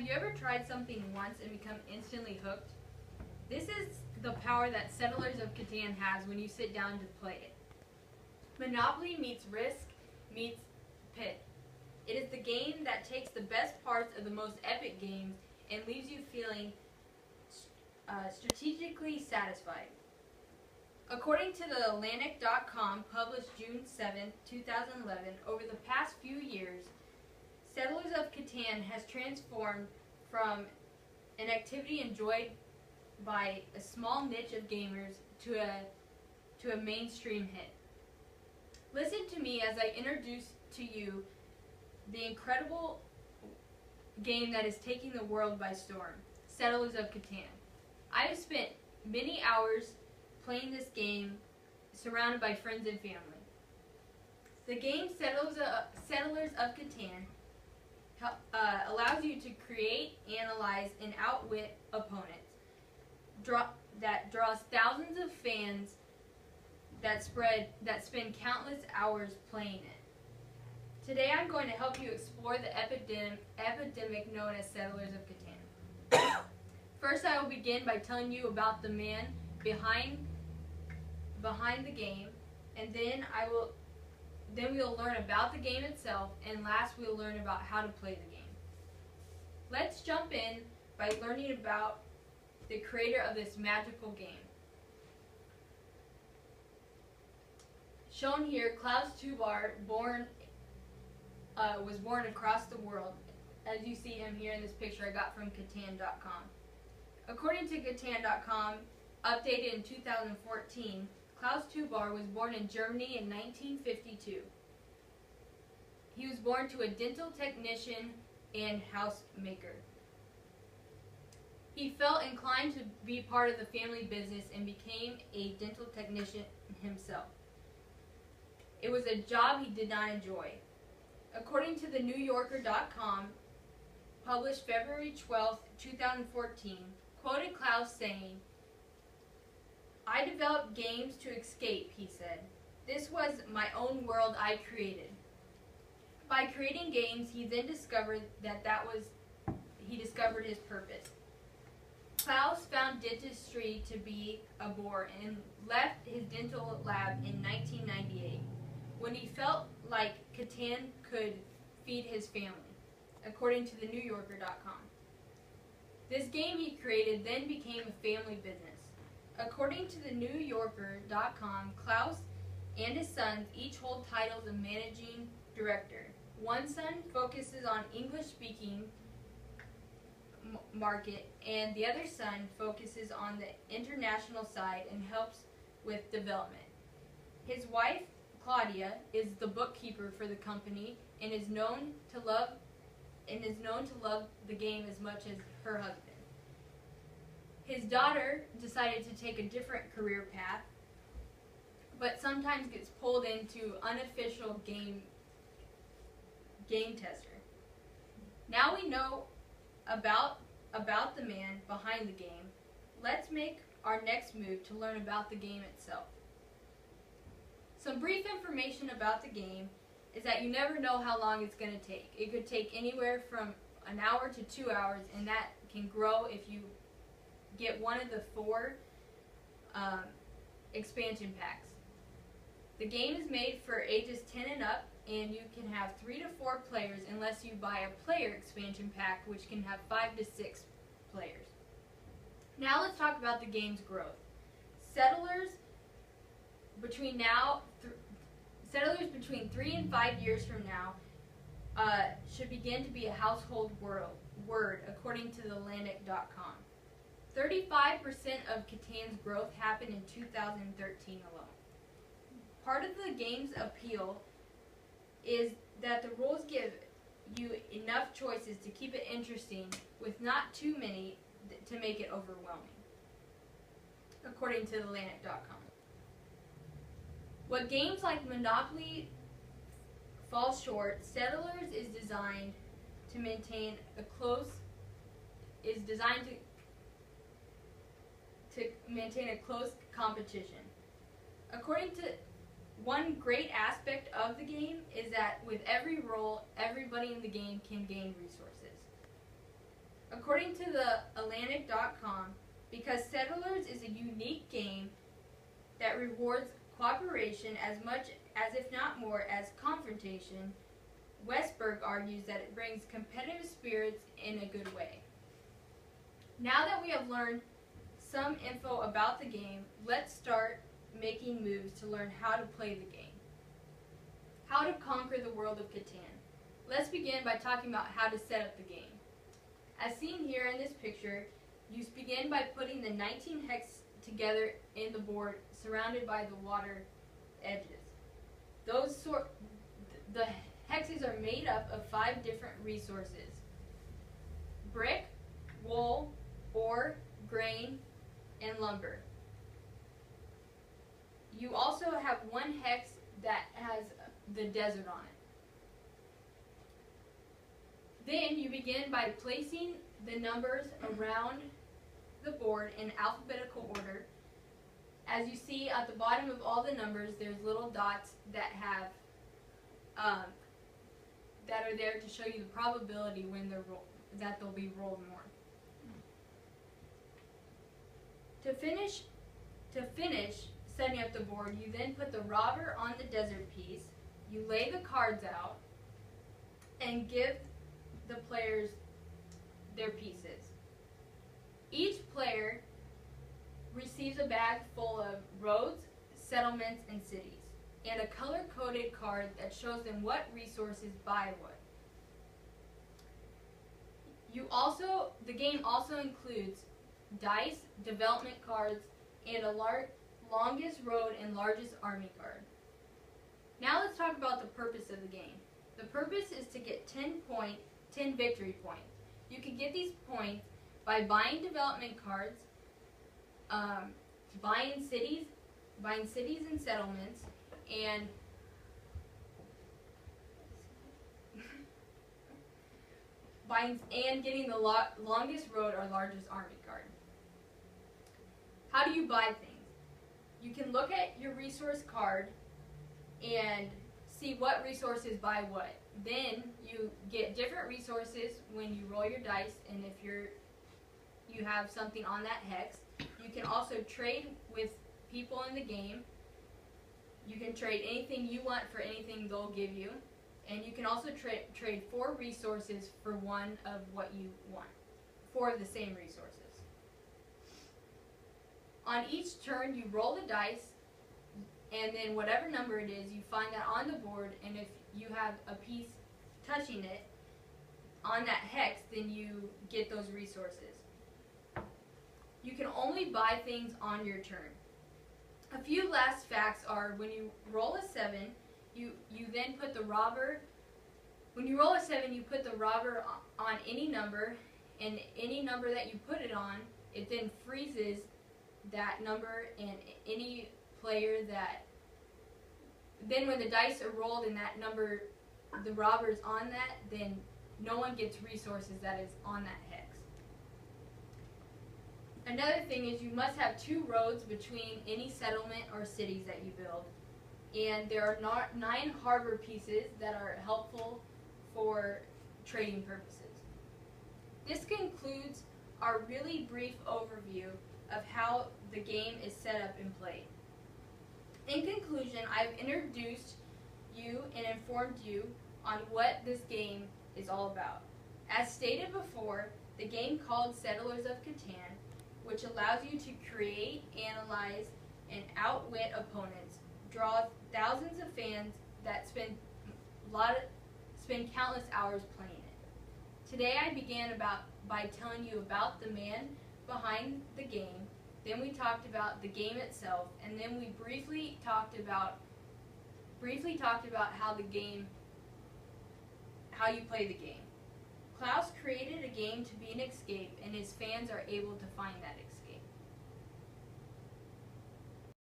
you ever tried something once and become instantly hooked? This is the power that Settlers of Catan has when you sit down to play it. Monopoly meets Risk meets Pit. It is the game that takes the best parts of the most epic games and leaves you feeling strategically satisfied. According to the Atlantic.com, published June 7, 2011, over the past few years, Settlers of Catan has transformed from an activity enjoyed by a small niche of gamers to a mainstream hit. Listen to me as I introduce to you the incredible game that is taking the world by storm, Settlers of Catan. I have spent many hours playing this game surrounded by friends and family. The game Settlers of Catan allows you to create, analyze, and outwit opponents. That draws thousands of fans that spend countless hours playing it. Today I'm going to help you explore the epidemic known as Settlers of Catan. First, I will begin by telling you about the man behind the game, and then we will learn about the game itself, and last we will learn about how to play the game. Let's jump in by learning about the creator of this magical game. Shown here, Klaus Tubar was born across the world. As you see him here in this picture I got from Catan.com. According to Catan.com, updated in 2014, Klaus Tubar was born in Germany in 1952. He was born to a dental technician and housemaker. He felt inclined to be part of the family business and became a dental technician himself. It was a job he did not enjoy. According to the NewYorker.com, published February 12, 2014, quoted Klaus saying, "I developed games to escape," he said. "This was my own world I created." By creating games, he then discovered he discovered his purpose. Klaus found dentistry to be a bore and left his dental lab in 1998 when he felt like Catan could feed his family, according to the NewYorker.com. This game he created then became a family business. According to the NewYorker.com, Klaus and his sons each hold titles of managing director. One son focuses on English-speaking market, and the other son focuses on the international side and helps with development. His wife, Claudia, is the bookkeeper for the company and is known to love the game as much as her husband. His daughter decided to take a different career path, but sometimes gets pulled into unofficial game tester. Now we know about the man behind the game. Let's make our next move to learn about the game itself. Some brief information about the game is that you never know how long it's going to take. It could take anywhere from an hour to 2 hours, and that can grow if you get one of the 4 expansion packs. The game is made for ages 10 and up, and you can have 3 to 4 players unless you buy a player expansion pack, which can have 5 to 6 players. Now let's talk about the game's growth. Settlers between 3 and 5 years from now should begin to be a household word, according to the Atlantic.com. 35% of Catan's growth happened in 2013 alone. Part of the game's appeal is that the rules give you enough choices to keep it interesting with not too many to make it overwhelming, according to the Atlantic.com. What games like Monopoly fall short, Settlers is designed to maintain a close competition. According to one great aspect of the game is that with every roll, everybody in the game can gain resources. According to the Atlantic.com, because Settlers is a unique game that rewards cooperation as much as, if not more, as confrontation, Westberg argues that it brings competitive spirits in a good way. Now that we have learned some info about the game, let's start making moves to learn how to play the game. How to conquer the world of Catan. Let's begin by talking about how to set up the game. As seen here in this picture, you begin by putting the 19 hex together in the board surrounded by the water edges. The hexes are made up of 5 different resources: brick, wool, ore, grain, and lumber. You also have 1 hex that has the desert on it. Then you begin by placing the numbers around the board in alphabetical order. As you see at the bottom of all the numbers, there's little dots that have that are there to show you the probability when that they'll be rolled more. To finish setting up the board, you then put the robber on the desert piece. You lay the cards out and give the players their pieces. Each player receives a bag full of roads, settlements, and cities, and a color-coded card that shows them what resources buy what. The game also includes dice, development cards, and a longest road and largest army card. Now let's talk about the purpose of the game. The purpose is to get 10 victory points. You can get these points by buying development cards, buying cities and settlements, and getting the longest road or largest army card. How do you buy things? You can look at your resource card and see what resources buy what. Then you get different resources when you roll your dice, and if you have something on that hex. You can also trade with people in the game. You can trade anything you want for anything they'll give you. And you can also trade 4 resources for 1 of what you want. 4 of the same resources. On each turn, you roll the dice, and then whatever number it is, you find that on the board, and if you have a piece touching it on that hex, then you get those resources. You can only buy things on your turn. A few last facts are, when you roll a 7, you then put the robber, when you roll a 7, you put the robber on any number, and any number that you put it on, it then freezes that number, and any player that, then when the dice are rolled and that number, the robber's on that, then no one gets resources that is on that hex. Another thing is you must have 2 roads between any settlement or cities that you build. And there are 9 harbor pieces that are helpful for trading purposes. This concludes our really brief overview of how the game is set up and played. In conclusion, I've introduced you and informed you on what this game is all about. As stated before, the game called Settlers of Catan, which allows you to create, analyze, and outwit opponents, draws thousands of fans that spend countless hours playing it. Today I began by telling you about the man behind the game. Then we talked about the game itself, and then we briefly talked about how you play the game. Klaus created a game to be an escape, and his fans are able to find that escape.